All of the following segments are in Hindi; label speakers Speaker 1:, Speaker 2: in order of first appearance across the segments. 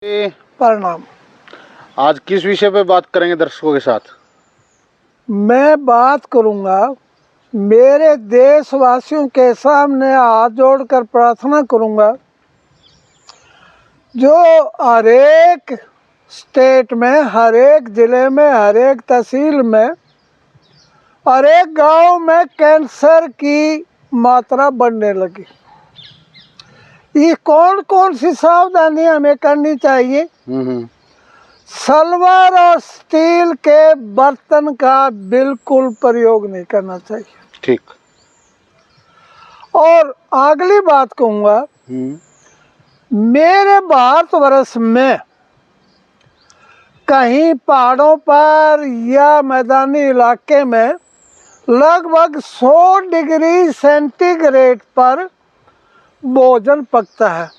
Speaker 1: प्रणाम।
Speaker 2: आज किस विषय पे बात करेंगे दर्शकों के साथ?
Speaker 1: मैं बात करूंगा, मेरे देशवासियों के सामने हाथ जोड़कर प्रार्थना करूंगा, जो हर एक स्टेट में, हर एक जिले में, हर एक तहसील में, हर एक गांव में कैंसर की मात्रा बढ़ने लगी। ये कौन कौन सी सावधानी हमें करनी चाहिए? सिल्वर और स्टील के बर्तन का बिल्कुल प्रयोग नहीं करना चाहिए।
Speaker 2: ठीक।
Speaker 1: और अगली बात कहूँगा, मेरे भारतवर्ष में कहीं पहाड़ों पर या मैदानी इलाके में लगभग 100 डिग्री सेंटीग्रेड पर भोजन पकता है।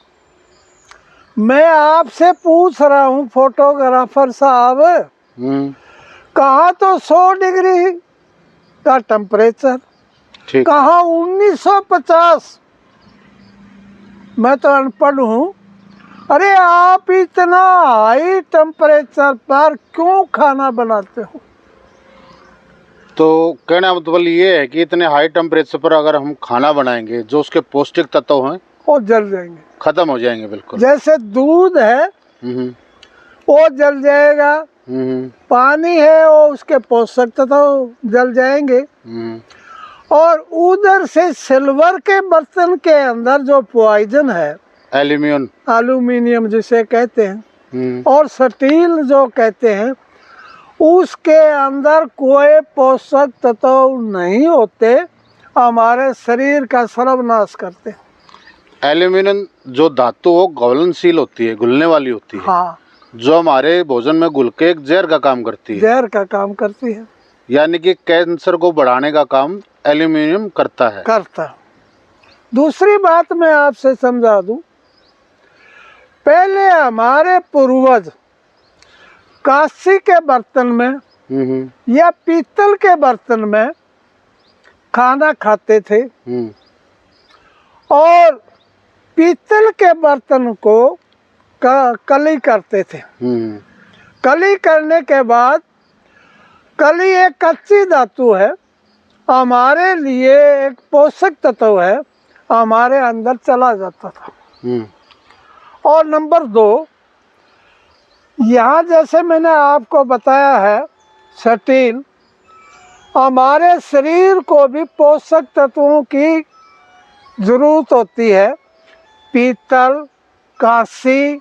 Speaker 1: मैं आपसे पूछ रहा हूँ फोटोग्राफर साहब, कहाँ तो 100 डिग्री का टेम्परेचर, कहाँ 1950। मैं तो अनपढ़ हूँ। अरे आप इतना हाई टेम्परेचर पर क्यों खाना बनाते हो?
Speaker 2: तो कहना मतलब ये है कि इतने हाई टेम्परेचर पर अगर हम खाना बनाएंगे, जो उसके पौष्टिक तत्व हैं
Speaker 1: वो जल जाएंगे,
Speaker 2: खत्म हो जाएंगे। बिल्कुल। जैसे
Speaker 1: जैसे दूध है वो जल जाएगा, पानी है वो उसके पोषक तत्व जल जाएंगे। और उधर से सिल्वर के बर्तन के अंदर जो पॉइजन है, एल्यूमिनियम जिसे कहते हैं, और स्टील जो कहते हैं, उसके अंदर कोई पोषक तत्व नहीं होते, हमारे शरीर का सर्वनाश करते हैं।
Speaker 2: एल्यूमिनियम जो धातु वो घुलनशील होती है, घुलने वाली होती है।
Speaker 1: हाँ,
Speaker 2: जो हमारे भोजन में घुल के एक जहर का काम करती है।
Speaker 1: जहर का काम करती है,
Speaker 2: यानी कि कैंसर को बढ़ाने का काम एल्यूमिनियम करता है।
Speaker 1: दूसरी बात मैं आपसे समझा दूं, पहले हमारे पूर्वज कांसे के बर्तन में या पीतल के बर्तन में खाना खाते थे, और पीतल के बर्तन को कली करते थे। कली करने के बाद, कली एक कच्ची धातु है, हमारे लिए एक पोषक तत्व है, हमारे अंदर चला जाता था। और नंबर 2, यहाँ जैसे मैंने आपको बताया है, स्टील हमारे शरीर को भी पोषक तत्वों की जरूरत होती है। पीतल, कांसी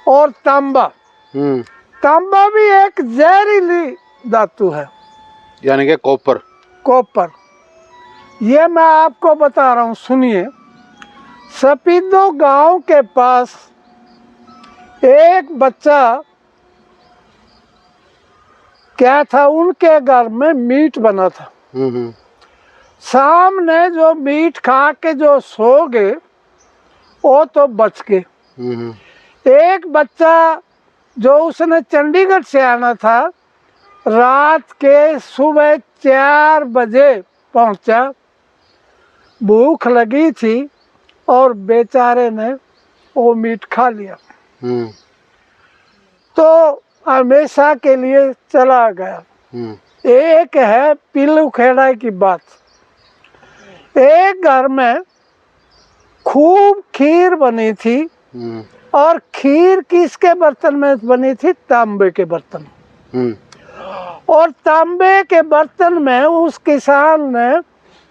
Speaker 1: और तांबा। तांबा भी एक जहरीली धातु है,
Speaker 2: यानी कि कॉपर।
Speaker 1: ये मैं आपको बता रहा हूँ, सुनिए। सपीदो गांव के पास एक बच्चा क्या था, उनके घर में मीट बना था। सामने जो मीट खा के जो सो गए, वो तो बच गए। एक बच्चा जो उसने चंडीगढ़ से आना था, रात के सुबह 4 बजे पहुंचा, भूख लगी थी और बेचारे ने वो मीट खा लिया। तो हमेशा के लिए चला गया। एक है पीलू खेड़ा की बात। एक घर में खूब खीर बनी थी, और खीर किसके बर्तन में बनी थी? तांबे के बर्तन। और तांबे के बर्तन में उस किसान ने,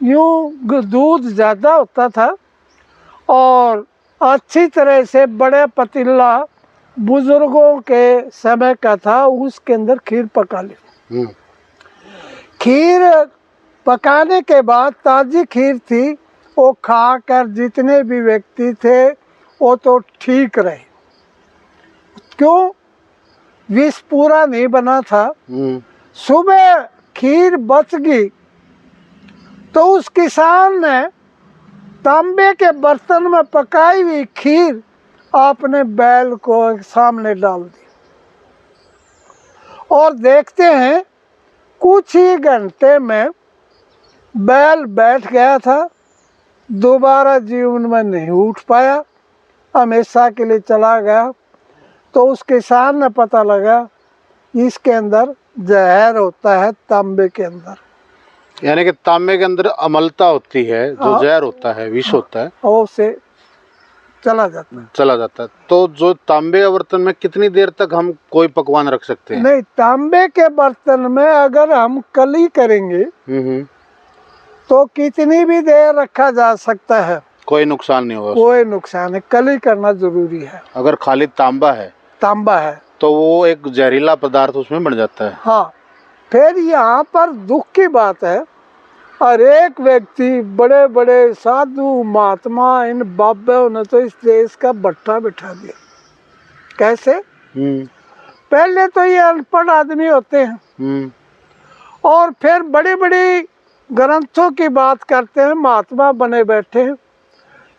Speaker 1: यूं दूध ज़्यादा होता था और अच्छी तरह से बड़े पतीला बुजुर्गों के समय का था, उसके अंदर खीर पका ली। खीर पकाने के बाद, ताज़ी खीर थी, वो खाकर जितने भी व्यक्ति थे वो तो ठीक रहे। क्यों? विष पूरा नहीं बना था। सुबह खीर बच गई तो उस किसान ने तांबे के बर्तन में पकाई हुई खीर अपने बैल को सामने डाल दी, और देखते हैं कुछ ही घंटे में बैल बैठ गया था, दोबारा जीवन में नहीं उठ पाया, हमेशा के लिए चला गया। तो उस किसान ने पता लगा इसके अंदर जहर होता है, तांबे के अंदर।
Speaker 2: यानी कि तांबे के अंदर अम्लता होती है, जो
Speaker 1: हाँ।
Speaker 2: जहर होता है, विष होता है,
Speaker 1: और उसे चला जाता है।
Speaker 2: तो जो तांबे के बर्तन में कितनी देर तक हम कोई पकवान रख सकते हैं?
Speaker 1: नहीं, तांबे के बर्तन में अगर हम कली करेंगे तो कितनी भी देर रखा जा सकता है,
Speaker 2: कोई नुकसान नहीं होगा।
Speaker 1: कोई नुकसान है। कली करना जरूरी है।
Speaker 2: अगर खाली तांबा है तो वो एक जहरीला पदार्थ उसमें बन जाता है।
Speaker 1: हाँ। फिर यहाँ पर दुख की बात है, और एक व्यक्ति, बड़े बड़े साधु महात्मा, इन बाबों ने तो इस देश का भट्टा बिठा दिया। कैसे? पहले तो ये अनपढ़ आदमी होते हैं और फिर बड़ी बड़ी ग्रंथों की बात करते हैं, महात्मा बने बैठे हैं।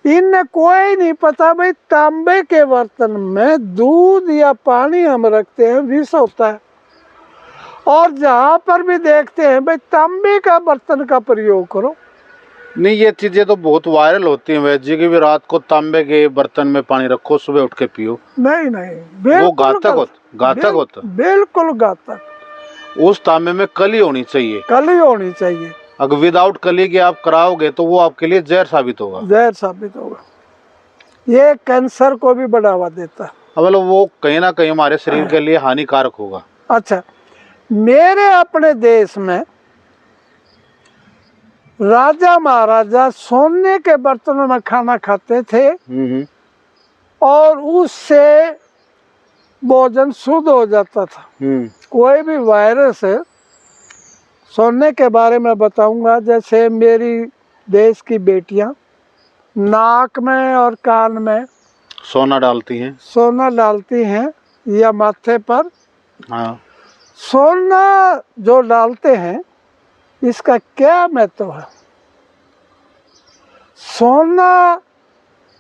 Speaker 1: इन्हें कोई नहीं पता भाई तांबे के बर्तन में दूध या पानी हम रखते हैं, विष होता है। और जहाँ पर भी देखते हैं भाई तांबे का बर्तन का प्रयोग करो।
Speaker 2: नहीं, ये चीजें तो बहुत वायरल होती हैं वैद्य जी की भी, रात को तांबे के बर्तन में पानी रखो, सुबह उठ के पियो।
Speaker 1: नहीं,
Speaker 2: वो घातक होता।
Speaker 1: बिल्कुल घातक।
Speaker 2: उस तांबे में कली होनी चाहिए।
Speaker 1: कली होनी चाहिए।
Speaker 2: अगर विदाउट कली के आप कराओगे तो वो आपके लिए जहर साबित होगा।
Speaker 1: जहर साबित होगा। ये कैंसर को भी बढ़ावा देता है।
Speaker 2: मतलब वो कहीं ना कहीं हमारे शरीर के लिए हानिकारक होगा।
Speaker 1: अच्छा, मेरे अपने देश में राजा महाराजा सोने के बर्तनों में खाना खाते थे और उससे भोजन शुद्ध हो जाता था। कोई भी वायरस है, सोने के बारे में बताऊंगा। जैसे मेरी देश की बेटियां नाक में और कान में
Speaker 2: सोना डालती हैं या माथे पर।
Speaker 1: हाँ। सोना जो डालते हैं, इसका क्या महत्व है? सोना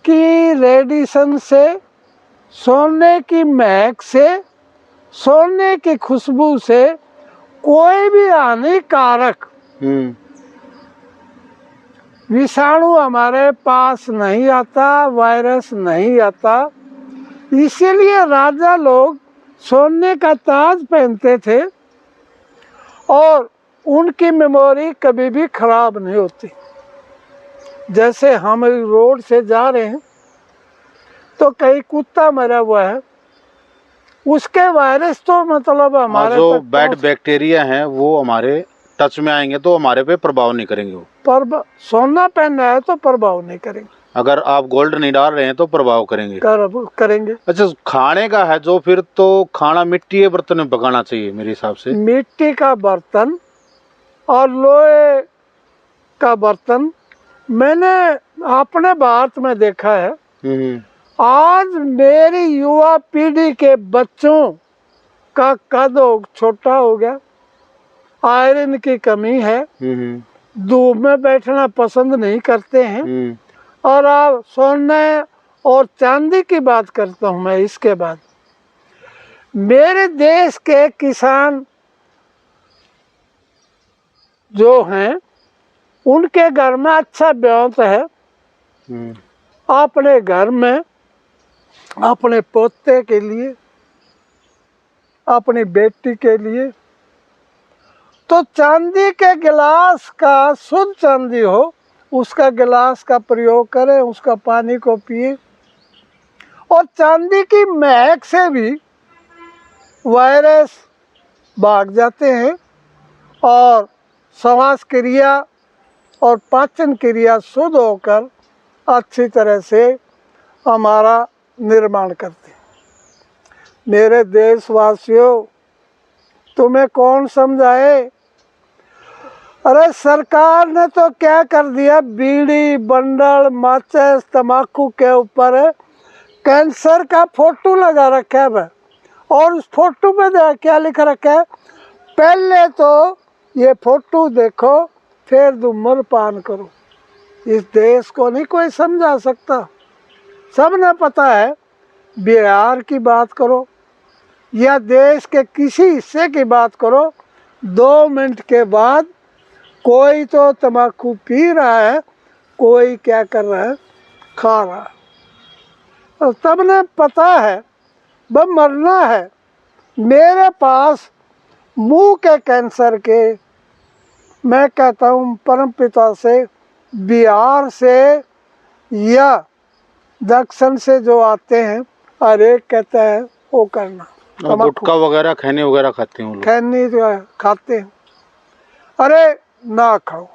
Speaker 1: की रेडिएशन से, सोने की महक से, सोने की खुशबू से कोई भी हानिकारक विषाणु हमारे पास नहीं आता, वायरस नहीं आता। इसीलिए राजा लोग सोने का ताज पहनते थे और उनकी मेमोरी कभी भी खराब नहीं होती। जैसे हम रोड से जा रहे हैं तो कहीं कुत्ता मरा हुआ है, उसके वायरस तो मतलब हमारे
Speaker 2: जो बैड बैक्टीरिया हैं वो हमारे टच में आएंगे तो हमारे पे प्रभाव नहीं करेंगे। वो
Speaker 1: सोना पहनना है तो प्रभाव नहीं करेंगे।
Speaker 2: अगर आप गोल्ड नहीं डाल रहे हैं तो प्रभाव करेंगे। अच्छा, खाने का है जो, फिर तो खाना मिट्टी के बर्तन में पकाना चाहिए मेरे हिसाब से।
Speaker 1: मिट्टी का बर्तन और लोहे का बर्तन मैंने अपने भारत में देखा है। आज मेरी युवा पीढ़ी के बच्चों का कद छोटा हो गया, आयरन की कमी है, धूप में बैठना पसंद नहीं करते हैं। और आप सोने और चांदी की बात करता हूँ मैं। इसके बाद मेरे देश के किसान जो हैं, उनके घर में अच्छा व्यांत है, अपने घर में अपने पोते के लिए, अपनी बेटी के लिए, तो चांदी के गिलास का, शुद्ध चांदी हो उसका गिलास का प्रयोग करें, उसका पानी को पिए। और चांदी की महक से भी वायरस भाग जाते हैं और श्वास क्रिया और पाचन क्रिया शुद्ध होकर अच्छी तरह से हमारा निर्माण करते हैं। मेरे देशवासियों, तुम्हें कौन समझाए? अरे सरकार ने तो क्या कर दिया, बीड़ी, बंडल, माचिस, तंबाकू के ऊपर कैंसर का फोटो लगा रखा है। और उस फोटो पे क्या लिख रखा है? पहले तो ये फोटो देखो, फिर धूम्रपान करो। इस देश को नहीं कोई समझा सकता। सबने पता है। बिहार की बात करो या देश के किसी हिस्से की बात करो, 2 मिनट के बाद कोई तो तंबाकू पी रहा है, कोई क्या कर रहा है, खा रहा है। और सबने पता है वह मरना है। मेरे पास मुंह के कैंसर के, मैं कहता हूँ परम पिता से, बिहार से या दक्षिण से जो आते हैं, हर एक कहता है वो करना।
Speaker 2: गुटखा वगैरह, खैनी वगैरह खाते हैं?
Speaker 1: खैनी खाते हैं। अरे ना खाओ।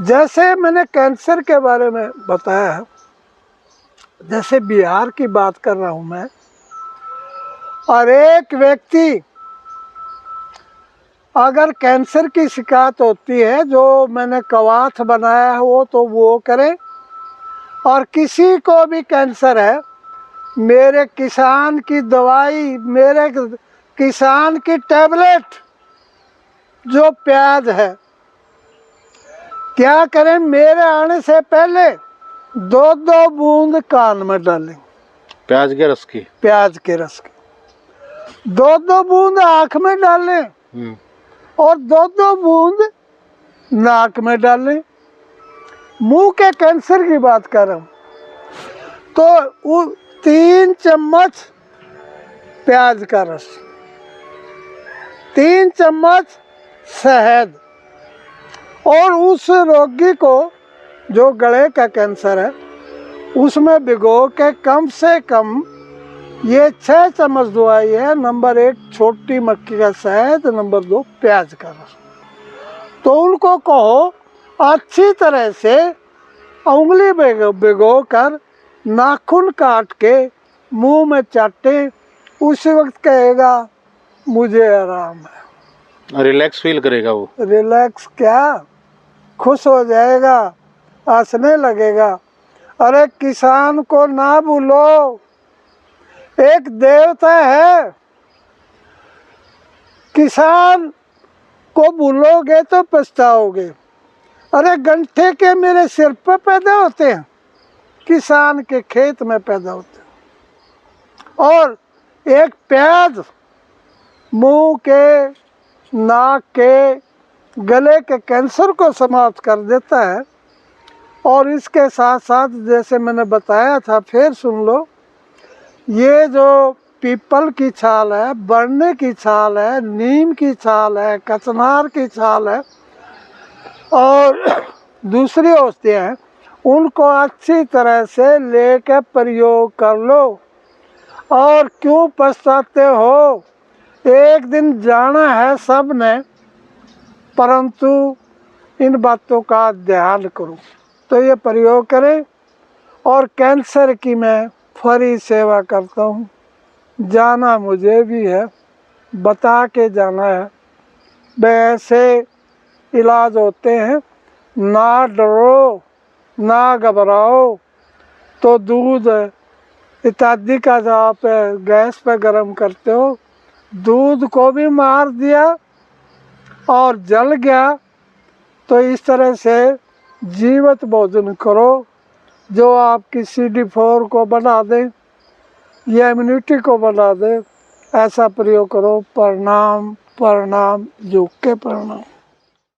Speaker 1: जैसे मैंने कैंसर के बारे में बताया है, जैसे बिहार की बात कर रहा हूँ मैं, और एक व्यक्ति अगर कैंसर की शिकायत होती है, जो मैंने कवाथ बनाया है वो तो वो करे, और किसी को भी कैंसर है, मेरे किसान की दवाई, मेरे किसान की टैबलेट जो प्याज है, क्या करें, मेरे आने से पहले 2-2 बूंद कान में डालें।
Speaker 2: प्याज के रस की? प्याज के रस की।
Speaker 1: 2-2 बूंद आँख में डालें और 2-2 बूंद नाक में डालें। मुंह के कैंसर की बात कर रहा हूँ तो वो 3 चम्मच प्याज का रस, 3 चम्मच शहद, और उस रोगी को जो गले का कैंसर है उसमें भिगो के कम से कम ये 6 चम्मच दवाई है। नंबर 1 छोटी मक्खी का शहद, नंबर 2 प्याज का रस। तो उनको कहो अच्छी तरह से उंगली भिगो कर नाखून काट के मुंह में चाटे, उसी वक्त कहेगा मुझे आराम है।
Speaker 2: रिलैक्स फील करेगा वो।
Speaker 1: रिलैक्स क्या, खुश हो जाएगा, हंसने लगेगा। अरे किसान को ना भूलो, एक देवता है। किसान को भूलोगे तो पछताओगे। अरे गंठे के मेरे सिर पर पैदा होते हैं, किसान के खेत में पैदा होते हैं। और एक प्याज मुंह के, नाक के, गले के कैंसर को समाप्त कर देता है। और इसके साथ साथ जैसे मैंने बताया था, फिर सुन लो, ये जो पीपल की छाल है, बरने की छाल है, नीम की छाल है, कचनार की छाल है और दूसरी औषधियाँ हैं, उनको अच्छी तरह से लेकर प्रयोग कर लो। और क्यों पछताते हो, एक दिन जाना है सब ने, परंतु इन बातों का ध्यान करो। तो ये प्रयोग करें। और कैंसर की मैं फ्री सेवा करता हूँ, जाना मुझे भी है, बता के जाना है। वैसे इलाज होते हैं, ना डरो ना घबराओ। तो दूध इत्यादि का जो आप गैस पे गर्म करते हो, दूध को भी मार दिया और जल गया, तो इस तरह से जीवित भोजन करो जो आपकी CD4 को बढ़ा दे या इम्यूनिटी को बढ़ा दे। ऐसा प्रयोग करो। प्रणाम, प्रणाम, झुक के प्रणाम।